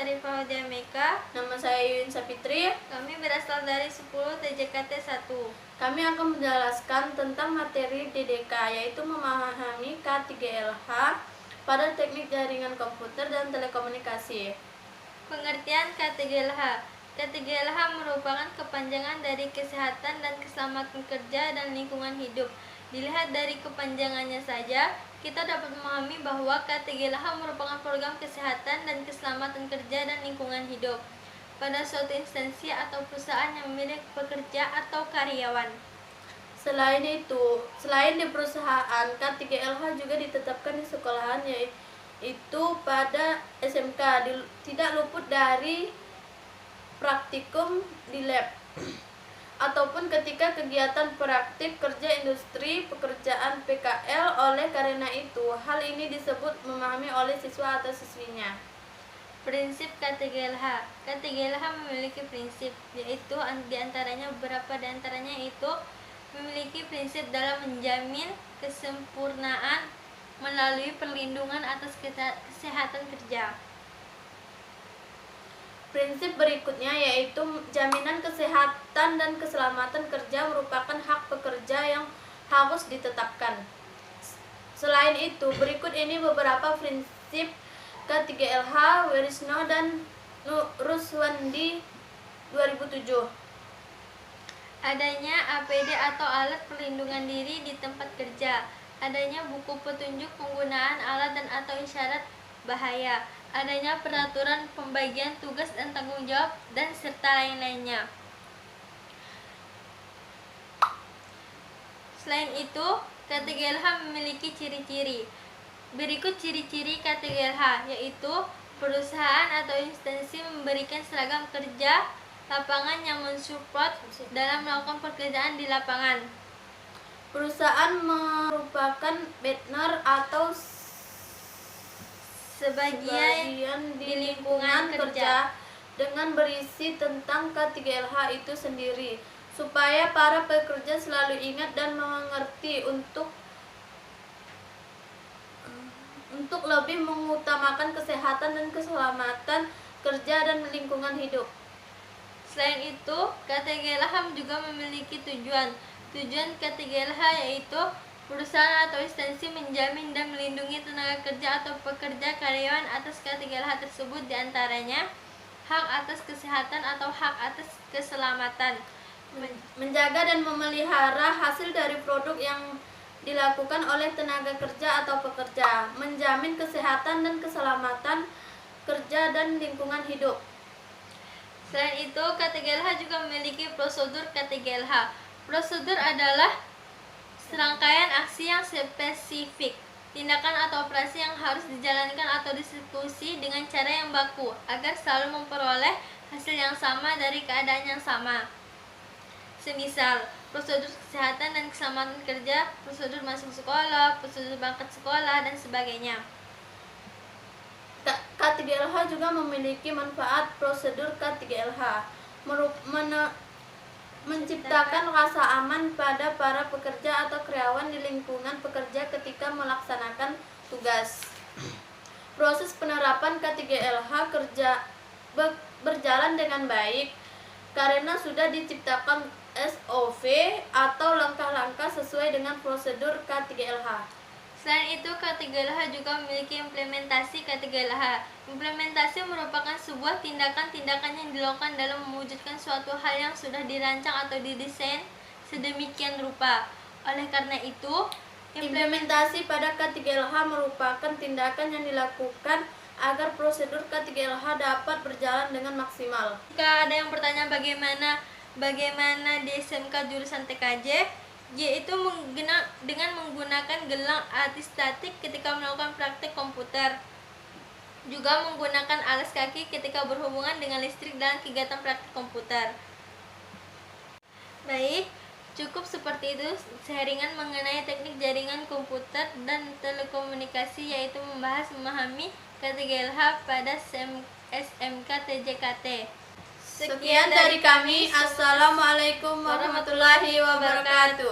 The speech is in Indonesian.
Arifah Hojameka. Nama saya Yuyun Sapitri. Kami berasal dari 10 TJKT 1. Kami akan menjelaskan tentang materi DDK, yaitu memahami K3LH pada teknik jaringan komputer dan telekomunikasi. Pengertian K3LH. K3LH merupakan kepanjangan dari kesehatan dan keselamatan kerja dan lingkungan hidup. Dilihat dari kepanjangannya saja, kita dapat memahami bahwa K3LH merupakan program kesehatan dan keselamatan kerja dan lingkungan hidup pada suatu instansi atau perusahaan yang memiliki pekerja atau karyawan. Selain di perusahaan, K3LH juga ditetapkan di sekolahan, yaitu pada SMK, tidak luput dari praktikum di lab ataupun ketika kegiatan praktik kerja industri pekerjaan PKL. Oleh karena itu, hal ini disebut memahami oleh siswa atau siswinya. Prinsip K3LH. K3LH memiliki prinsip, yaitu diantaranya beberapa diantaranya itu memiliki prinsip dalam menjamin kesempurnaan melalui perlindungan atas kesehatan kerja. Prinsip berikutnya yaitu jaminan kesehatan dan keselamatan kerja merupakan hak pekerja yang harus ditetapkan. Selain itu, berikut ini beberapa prinsip K3LH Wirisno dan Ruswandi 2007. Adanya APD atau alat perlindungan diri di tempat kerja. Adanya buku petunjuk penggunaan alat dan atau isyarat bahaya. Adanya peraturan pembagian tugas dan tanggung jawab dan serta lain-lainnya. Selain itu, K3LH memiliki ciri-ciri. Berikut ciri-ciri K3LH, yaitu perusahaan atau instansi memberikan seragam kerja lapangan yang mensupport dalam melakukan pekerjaan di lapangan. Perusahaan merupakan partner atau sebagian di lingkungan kerja dengan berisi tentang K3LH itu sendiri, supaya para pekerja selalu ingat dan mengerti untuk lebih mengutamakan kesehatan dan keselamatan kerja dan lingkungan hidup. Selain itu, K3LH juga memiliki tujuan. Tujuan K3LH yaitu perusahaan atau instansi menjamin dan melindungi tenaga kerja atau pekerja karyawan atas K3LH tersebut, diantaranya hak atas kesehatan atau hak atas keselamatan, menjaga dan memelihara hasil dari produk yang dilakukan oleh tenaga kerja atau pekerja, menjamin kesehatan dan keselamatan kerja dan lingkungan hidup. Selain itu, K3LH juga memiliki prosedur K3LH. Prosedur adalah serangkaian aksi yang spesifik, tindakan atau operasi yang harus dijalankan atau dieksekusi dengan cara yang baku agar selalu memperoleh hasil yang sama dari keadaan yang sama. Semisal, prosedur kesehatan dan keselamatan kerja, prosedur masuk sekolah, prosedur berangkat sekolah, dan sebagainya. K3LH juga memiliki manfaat. Prosedur K3LH menciptakan rasa aman pada para pekerja atau karyawan di lingkungan pekerja ketika melaksanakan tugas. Proses penerapan K3LH berjalan dengan baik karena sudah diciptakan SOP atau langkah-langkah sesuai dengan prosedur K3LH. Selain itu, K3LH juga memiliki implementasi K3LH. Implementasi merupakan sebuah tindakan-tindakan yang dilakukan dalam mewujudkan suatu hal yang sudah dirancang atau didesain sedemikian rupa. Oleh karena itu, implementasi pada K3LH merupakan tindakan yang dilakukan agar prosedur K3LH dapat berjalan dengan maksimal. Jika ada yang bertanya bagaimana di SMK jurusan TKJ, yaitu dengan menggunakan gelang antistatik ketika melakukan praktik komputer, juga menggunakan alas kaki ketika berhubungan dengan listrik dalam kegiatan praktik komputer. Baik, cukup seperti itu sharingan mengenai teknik jaringan komputer dan telekomunikasi, yaitu memahami K3LH pada SMK TJKT. Sekian dari kami. Assalamualaikum warahmatullahi wabarakatuh.